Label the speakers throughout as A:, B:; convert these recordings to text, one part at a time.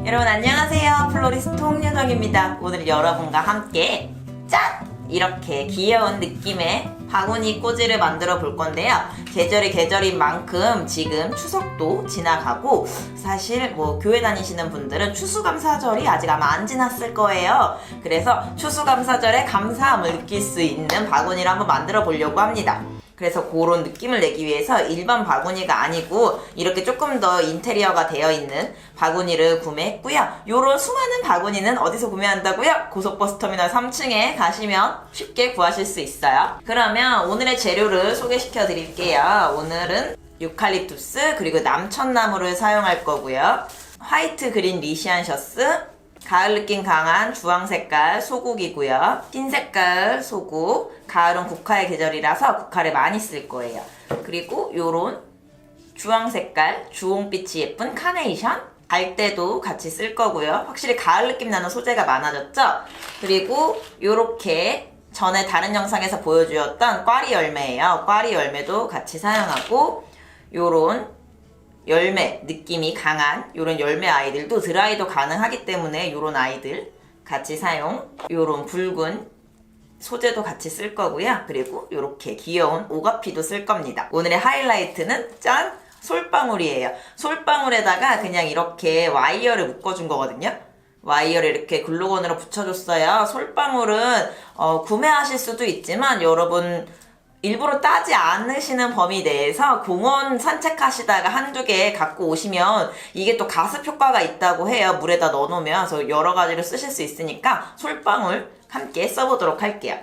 A: 여러분 안녕하세요. 플로리스트 홍윤정입니다. 오늘 여러분과 함께 짠! 이렇게 귀여운 느낌의 바구니 꽂이를 만들어 볼 건데요. 계절이 계절인 만큼 지금 추석도 지나가고 사실 교회 다니시는 분들은 추수감사절이 아직 아마 안 지났을 거예요. 그래서 추수감사절에 감사함을 느낄 수 있는 바구니를 한번 만들어 보려고 합니다. 그래서 그런 느낌을 내기 위해서 일반 바구니가 아니고 이렇게 조금 더 인테리어가 되어 있는 바구니를 구매했고요. 요런 수많은 바구니는 어디서 구매한다고요? 고속버스 터미널 3층에 가시면 쉽게 구하실 수 있어요. 그러면 오늘의 재료를 소개시켜 드릴게요. 오늘은 유칼립투스 그리고 남천나무를 사용할 거고요. 화이트 그린 리시안셔스, 가을 느낌 강한 주황색깔 소국이고요. 흰색깔 소국, 가을은 국화의 계절이라서 국화를 많이 쓸 거예요. 그리고 요런 주황색깔 주홍빛이 예쁜 카네이션, 갈대도 같이 쓸 거고요. 확실히 가을 느낌 나는 소재가 많아졌죠? 그리고 요렇게 전에 다른 영상에서 보여주었던 꽈리 열매예요. 꽈리 열매도 같이 사용하고 요런 열매 느낌이 강한 요런 열매 아이들도 드라이도 가능하기 때문에 요런 아이들 같이 사용. 요런 붉은 소재도 같이 쓸 거고요. 그리고 요렇게 귀여운 오가피도 쓸 겁니다. 오늘의 하이라이트는 짠! 솔방울이에요. 솔방울에다가 그냥 이렇게 와이어를 묶어준 거거든요. 와이어를 이렇게 글루건으로 붙여줬어요. 솔방울은 구매하실 수도 있지만 여러분 일부러 따지 않으시는 범위 내에서 공원 산책하시다가 한두 개 갖고 오시면 이게 또 가습 효과가 있다고 해요. 물에다 넣어놓으면. 그래서 여러 가지로 쓰실 수 있으니까 솔방울 함께 써보도록 할게요.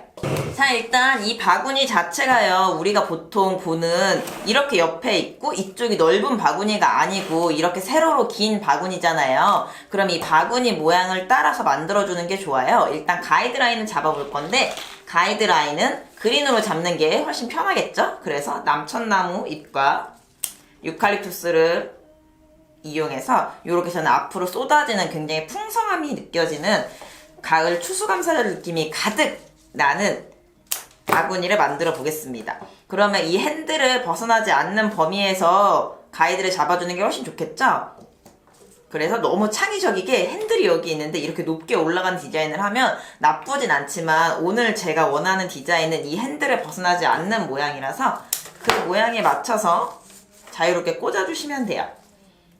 A: 자, 일단 이 바구니 자체가요, 우리가 보통 보는 이렇게 옆에 있고 이쪽이 넓은 바구니가 아니고 이렇게 세로로 긴 바구니잖아요. 그럼 이 바구니 모양을 따라서 만들어주는 게 좋아요. 일단 가이드라인을 잡아볼 건데 가이드라인은 그린으로 잡는 게 훨씬 편하겠죠? 그래서 남천나무 잎과 유칼립투스를 이용해서 이렇게 저는 앞으로 쏟아지는 굉장히 풍성함이 느껴지는 가을 추수감사절 느낌이 가득 나는 바구니를 만들어 보겠습니다. 그러면 이 핸들을 벗어나지 않는 범위에서 가이드를 잡아주는 게 훨씬 좋겠죠? 그래서 너무 창의적이게 핸들이 여기 있는데 이렇게 높게 올라간 디자인을 하면 나쁘진 않지만 오늘 제가 원하는 디자인은 이 핸들을 벗어나지 않는 모양이라서 그 모양에 맞춰서 자유롭게 꽂아주시면 돼요.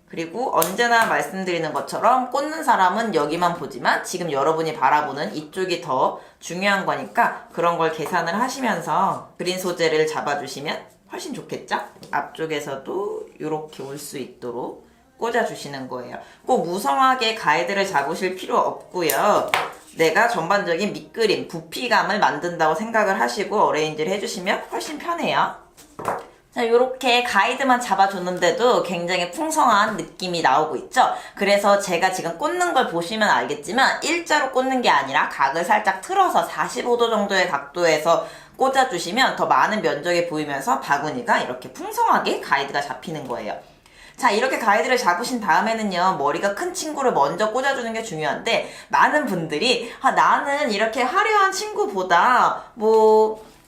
A: 그리고 언제나 말씀드리는 것처럼 꽂는 사람은 여기만 보지만 지금 여러분이 바라보는 이쪽이 더 중요한 거니까 그런 걸 계산을 하시면서 그린 소재를 잡아주시면 훨씬 좋겠죠? 앞쪽에서도 이렇게 올 수 있도록 꽂아주시는 거예요. 꼭 무성하게 가이드를 잡으실 필요 없고요. 내가 전반적인 밑그림, 부피감을 만든다고 생각을 하시고 어레인지를 해주시면 훨씬 편해요. 자, 요렇게 가이드만 잡아줬는데도 굉장히 풍성한 느낌이 나오고 있죠? 그래서 제가 지금 꽂는 걸 보시면 알겠지만 일자로 꽂는 게 아니라 각을 살짝 틀어서 45도 정도의 각도에서 꽂아주시면 더 많은 면적이 보이면서 바구니가 이렇게 풍성하게 가이드가 잡히는 거예요. 자, 이렇게 가이드를 잡으신 다음에는요, 머리가 큰 친구를 먼저 꽂아주는 게 중요한데 많은 분들이 나는 이렇게 화려한 친구보다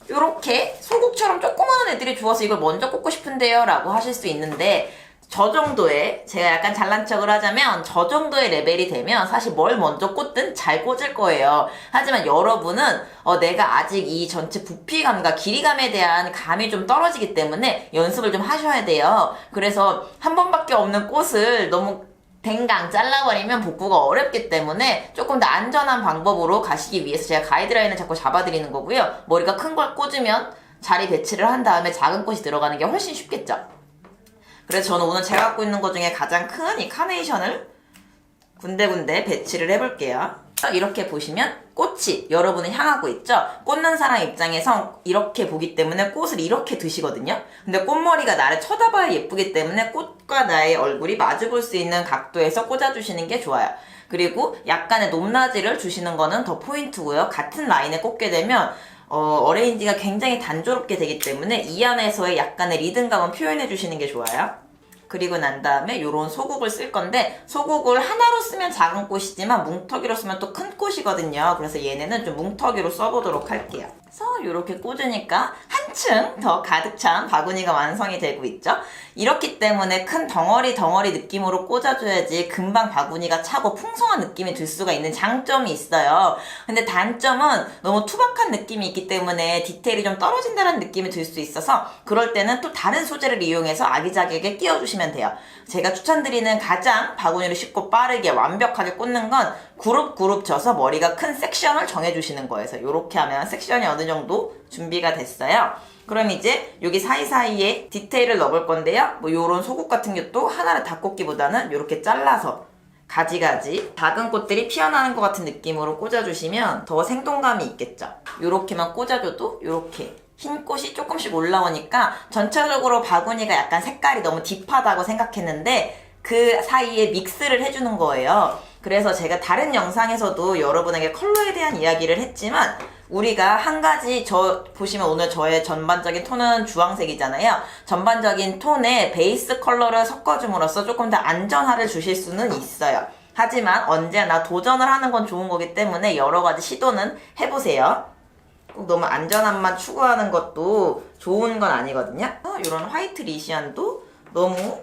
A: 요렇게 소국처럼 조그마한 애들이 좋아서 이걸 먼저 꽂고 싶은데요 라고 하실 수 있는데 저 정도의, 제가 약간 잘난 척을 하자면 저 정도의 레벨이 되면 사실 뭘 먼저 꽂든 잘 꽂을 거예요. 하지만 여러분은 내가 아직 이 전체 부피감과 길이감에 대한 감이 좀 떨어지기 때문에 연습을 좀 하셔야 돼요. 그래서 한 번밖에 없는 꽃을 너무 댕강 잘라버리면 복구가 어렵기 때문에 조금 더 안전한 방법으로 가시기 위해서 제가 가이드라인을 자꾸 잡아드리는 거고요. 머리가 큰 걸 꽂으면 자리 배치를 한 다음에 작은 꽃이 들어가는 게 훨씬 쉽겠죠. 그래서 저는 오늘 제가 갖고 있는 것 중에 가장 큰 이 카네이션을 군데군데 배치를 해볼게요. 이렇게 보시면 꽃이 여러분을 향하고 있죠? 꽂는 사람 입장에서 이렇게 보기 때문에 꽃을 이렇게 드시거든요? 근데 꽃머리가 나를 쳐다봐야 예쁘기 때문에 꽃과 나의 얼굴이 마주 볼 수 있는 각도에서 꽂아주시는 게 좋아요. 그리고 약간의 높낮이를 주시는 거는 더 포인트고요. 같은 라인에 꽂게 되면 어레인지가 굉장히 단조롭게 되기 때문에 이 안에서의 약간의 리듬감은 표현해 주시는 게 좋아요. 그리고 난 다음에 요런 소국을 쓸 건데 소국을 하나로 쓰면 작은 꽃이지만 뭉터기로 쓰면 또 큰 꽃이거든요. 그래서 얘네는 좀 뭉터기로 써보도록 할게요. 그래서 이렇게 꽂으니까 한층 더 가득 찬 바구니가 완성이 되고 있죠. 이렇기 때문에 큰 덩어리 느낌으로 꽂아줘야지 금방 바구니가 차고 풍성한 느낌이 들 수가 있는 장점이 있어요. 근데 단점은 너무 투박한 느낌이 있기 때문에 디테일이 좀 떨어진다는 느낌이 들 수 있어서 그럴 때는 또 다른 소재를 이용해서 아기자기하게 끼워주시면 돼요. 제가 추천드리는 가장 바구니를 쉽고 빠르게 완벽하게 꽂는 건 그룹 져서 머리가 큰 섹션을 정해주시는 거예요. 그래서 이렇게 하면 섹션이 어느 정도 준비가 됐어요. 그럼 이제 여기 사이사이에 디테일을 넣어볼 건데요. 뭐 요런 속옷 같은 것도 하나를 다 꽂기보다는 이렇게 잘라서 가지가지 작은 꽃들이 피어나는 것 같은 느낌으로 꽂아주시면 더 생동감이 있겠죠. 요렇게만 꽂아줘도 요렇게 흰 꽃이 조금씩 올라오니까 전체적으로 바구니가 약간 색깔이 너무 딥하다고 생각했는데 그 사이에 믹스를 해주는 거예요. 그래서 제가 다른 영상에서도 여러분에게 컬러에 대한 이야기를 했지만 우리가 한 가지 보시면 오늘 저의 전반적인 톤은 주황색이잖아요. 전반적인 톤에 베이스 컬러를 섞어줌으로써 조금 더 안전함을 주실 수는 있어요. 하지만 언제나 도전을 하는 건 좋은 거기 때문에 여러 가지 시도는 해보세요. 꼭 너무 안전함만 추구하는 것도 좋은 건 아니거든요. 이런 화이트 리시안도 너무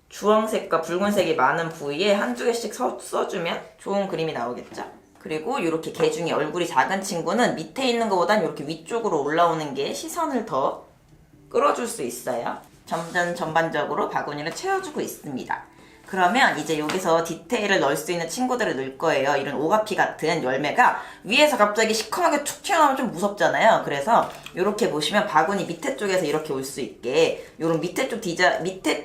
A: 주황색과 붉은색이 많은 부위에 한두 개씩 써주면 좋은 그림이 나오겠죠. 그리고 이렇게 개 중에 얼굴이 작은 친구는 밑에 있는 것보단 이렇게 위쪽으로 올라오는 게 시선을 더 끌어줄 수 있어요. 점점 전반적으로 바구니를 채워주고 있습니다. 그러면 이제 여기서 디테일을 넣을 수 있는 친구들을 넣을 거예요. 이런 오가피 같은 열매가 위에서 갑자기 시커멓게 툭 튀어나오면 좀 무섭잖아요. 그래서 이렇게 보시면 바구니 밑에 쪽에서 이렇게 올 수 있게 이런 밑에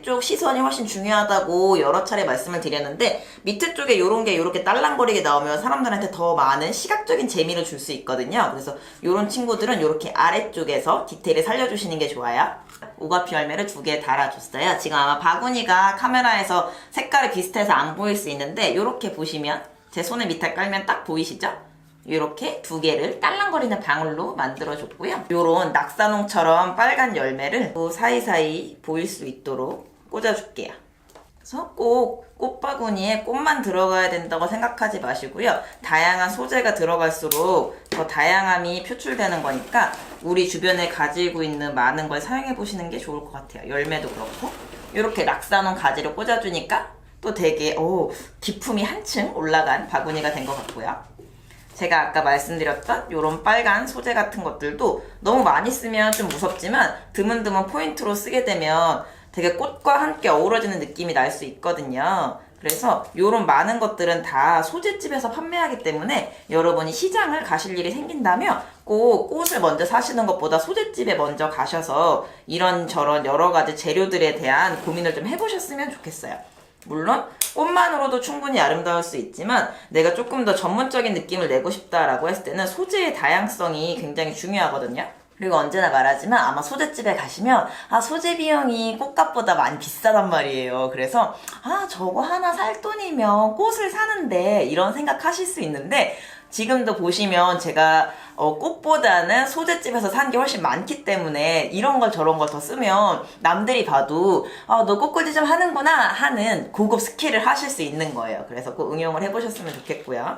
A: 쪽 시선이 훨씬 중요하다고 여러 차례 말씀을 드렸는데 밑에 쪽에 이런 게 이렇게 딸랑거리게 나오면 사람들한테 더 많은 시각적인 재미를 줄 수 있거든요. 그래서 이런 친구들은 이렇게 아래쪽에서 디테일을 살려주시는 게 좋아요. 오가피 열매를 2개 달아줬어요. 지금 아마 바구니가 카메라에서 색깔이 비슷해서 안 보일 수 있는데 이렇게 보시면 제 손을 밑에 깔면 딱 보이시죠? 이렇게 2개를 딸랑거리는 방울로 만들어줬고요. 이런 낙사농처럼 빨간 열매를 사이사이 보일 수 있도록 꽂아줄게요. 그래서 꼭 꽃바구니에 꽃만 들어가야 된다고 생각하지 마시고요. 다양한 소재가 들어갈수록 더 다양함이 표출되는 거니까 우리 주변에 가지고 있는 많은 걸 사용해 보시는 게 좋을 것 같아요. 열매도 그렇고 이렇게 낙사놓은 가지를 꽂아주니까 또 되게 기품이 한층 올라간 바구니가 된 것 같고요. 제가 아까 말씀드렸던 이런 빨간 소재 같은 것들도 너무 많이 쓰면 좀 무섭지만 드문드문 포인트로 쓰게 되면 되게 꽃과 함께 어우러지는 느낌이 날 수 있거든요. 그래서 이런 많은 것들은 다 소재집에서 판매하기 때문에 여러분이 시장을 가실 일이 생긴다면 꼭 꽃을 먼저 사시는 것보다 소재집에 먼저 가셔서 이런저런 여러 가지 재료들에 대한 고민을 좀 해보셨으면 좋겠어요. 물론 꽃만으로도 충분히 아름다울 수 있지만 내가 조금 더 전문적인 느낌을 내고 싶다라고 했을 때는 소재의 다양성이 굉장히 중요하거든요. 그리고 언제나 말하지만 아마 소재집에 가시면 소재 비용이 꽃값보다 많이 비싸단 말이에요. 그래서 저거 하나 살 돈이면 꽃을 사는데 이런 생각하실 수 있는데 지금도 보시면 제가 꽃보다는 소재집에서 산 게 훨씬 많기 때문에 이런 걸 저런 걸 더 쓰면 남들이 봐도 너 꽃꽂이 좀 하는구나 하는 고급 스킬을 하실 수 있는 거예요. 그래서 꼭 응용을 해보셨으면 좋겠고요.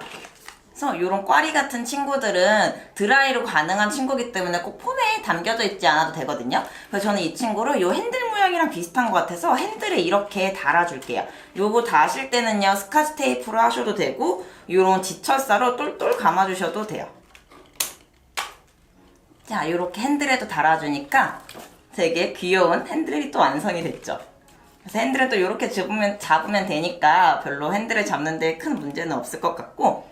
A: 그래서 이런 꽈리 같은 친구들은 드라이로 가능한 친구이기 때문에 꼭 폼에 담겨져 있지 않아도 되거든요. 그래서 저는 이 친구를 이 핸들 모양이랑 비슷한 것 같아서 핸들에 이렇게 달아줄게요. 요거 다실 때는요 스카치 테이프로 하셔도 되고 이런 지철사로 똘똘 감아주셔도 돼요. 자, 이렇게 핸들에도 달아주니까 되게 귀여운 핸들이 또 완성이 됐죠. 그래서 핸들을 또 이렇게 잡으면 되니까 별로 핸들을 잡는데 큰 문제는 없을 것 같고,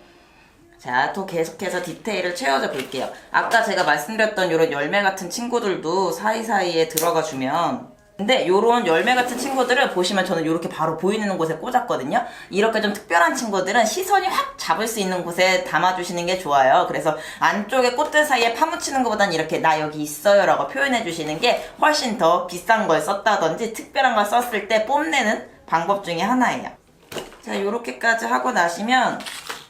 A: 자, 또 계속해서 디테일을 채워줘 볼게요. 아까 제가 말씀드렸던 이런 열매 같은 친구들도 사이사이에 들어가 주면, 근데 이런 열매 같은 친구들을 보시면 저는 이렇게 바로 보이는 곳에 꽂았거든요. 이렇게 좀 특별한 친구들은 시선이 확 잡을 수 있는 곳에 담아주시는 게 좋아요. 그래서 안쪽에 꽃들 사이에 파묻히는 것보다는 이렇게 나 여기 있어요 라고 표현해 주시는 게 훨씬 더 비싼 걸 썼다든지 특별한 걸 썼을 때 뽐내는 방법 중에 하나예요. 자, 이렇게까지 하고 나시면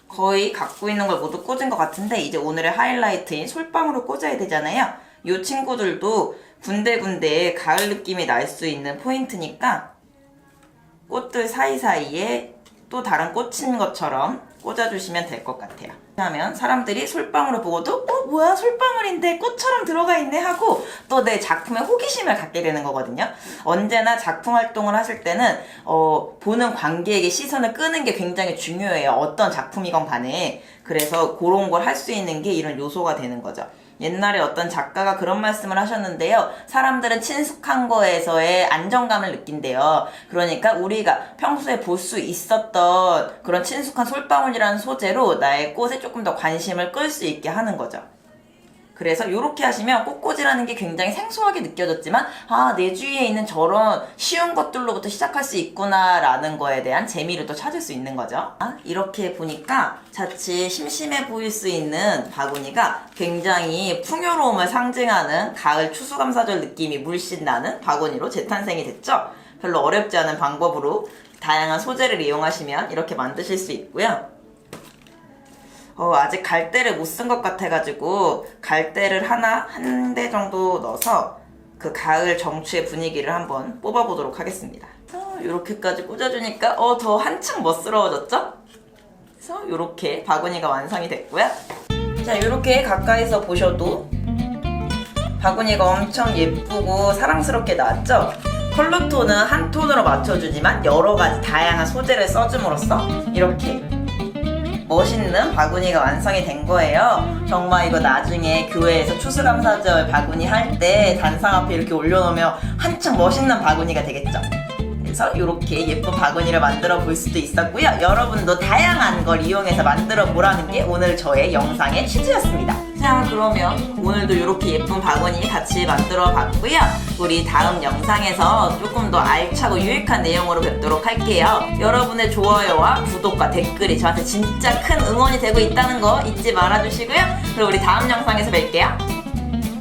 A: 거의 갖고 있는 걸 모두 꽂은 것 같은데 이제 오늘의 하이라이트인 솔방울을 꽂아야 되잖아요. 이 친구들도 군데군데 가을 느낌이 날 수 있는 포인트니까 꽃들 사이사이에 또 다른 꽂힌 것처럼 꽂아주시면 될 것 같아요. 그러면 사람들이 솔방울을 보고도 뭐야 솔방울인데 꽃처럼 들어가 있네 하고 또 내 작품에 호기심을 갖게 되는 거거든요. 언제나 작품 활동을 하실 때는 보는 관객의 시선을 끄는 게 굉장히 중요해요. 어떤 작품이건 간에. 그래서 그런 걸 할 수 있는 게 이런 요소가 되는 거죠. 옛날에 어떤 작가가 그런 말씀을 하셨는데요. 사람들은 친숙한 거에서의 안정감을 느낀대요. 그러니까 우리가 평소에 볼 수 있었던 그런 친숙한 솔방울이라는 소재로 나의 꽃에 조금 더 관심을 끌 수 있게 하는 거죠. 그래서 이렇게 하시면 꽃꽂이라는 게 굉장히 생소하게 느껴졌지만 내 주위에 있는 저런 쉬운 것들로부터 시작할 수 있구나 라는 거에 대한 재미를 또 찾을 수 있는 거죠. 이렇게 보니까 자칫 심심해 보일 수 있는 바구니가 굉장히 풍요로움을 상징하는 가을 추수감사절 느낌이 물씬 나는 바구니로 재탄생이 됐죠. 별로 어렵지 않은 방법으로 다양한 소재를 이용하시면 이렇게 만드실 수 있고요. 아직 갈대를 못 쓴 것 같아가지고 갈대를 한 대 정도 넣어서 그 가을 정취의 분위기를 한번 뽑아보도록 하겠습니다. 이렇게까지 꽂아주니까 더 한층 멋스러워졌죠? 그래서 이렇게 바구니가 완성이 됐고요. 자, 이렇게 가까이서 보셔도 바구니가 엄청 예쁘고 사랑스럽게 나왔죠? 컬러톤은 한 톤으로 맞춰주지만 여러가지 다양한 소재를 써줌으로써 이렇게 멋있는 바구니가 완성이 된 거예요. 정말 이거 나중에 교회에서 추수감사절 바구니 할 때 단상 앞에 이렇게 올려놓으면 한층 멋있는 바구니가 되겠죠. 그래서 이렇게 예쁜 바구니를 만들어 볼 수도 있었고요. 여러분도 다양한 걸 이용해서 만들어 보라는 게 오늘 저의 영상의 취지였습니다. 자, 그러면 오늘도 이렇게 예쁜 바구니 같이 만들어 봤고요. 우리 다음 영상에서 조금 더 알차고 유익한 내용으로 뵙도록 할게요. 여러분의 좋아요와 구독과 댓글이 저한테 진짜 큰 응원이 되고 있다는 거 잊지 말아주시고요. 그럼 우리 다음 영상에서 뵐게요.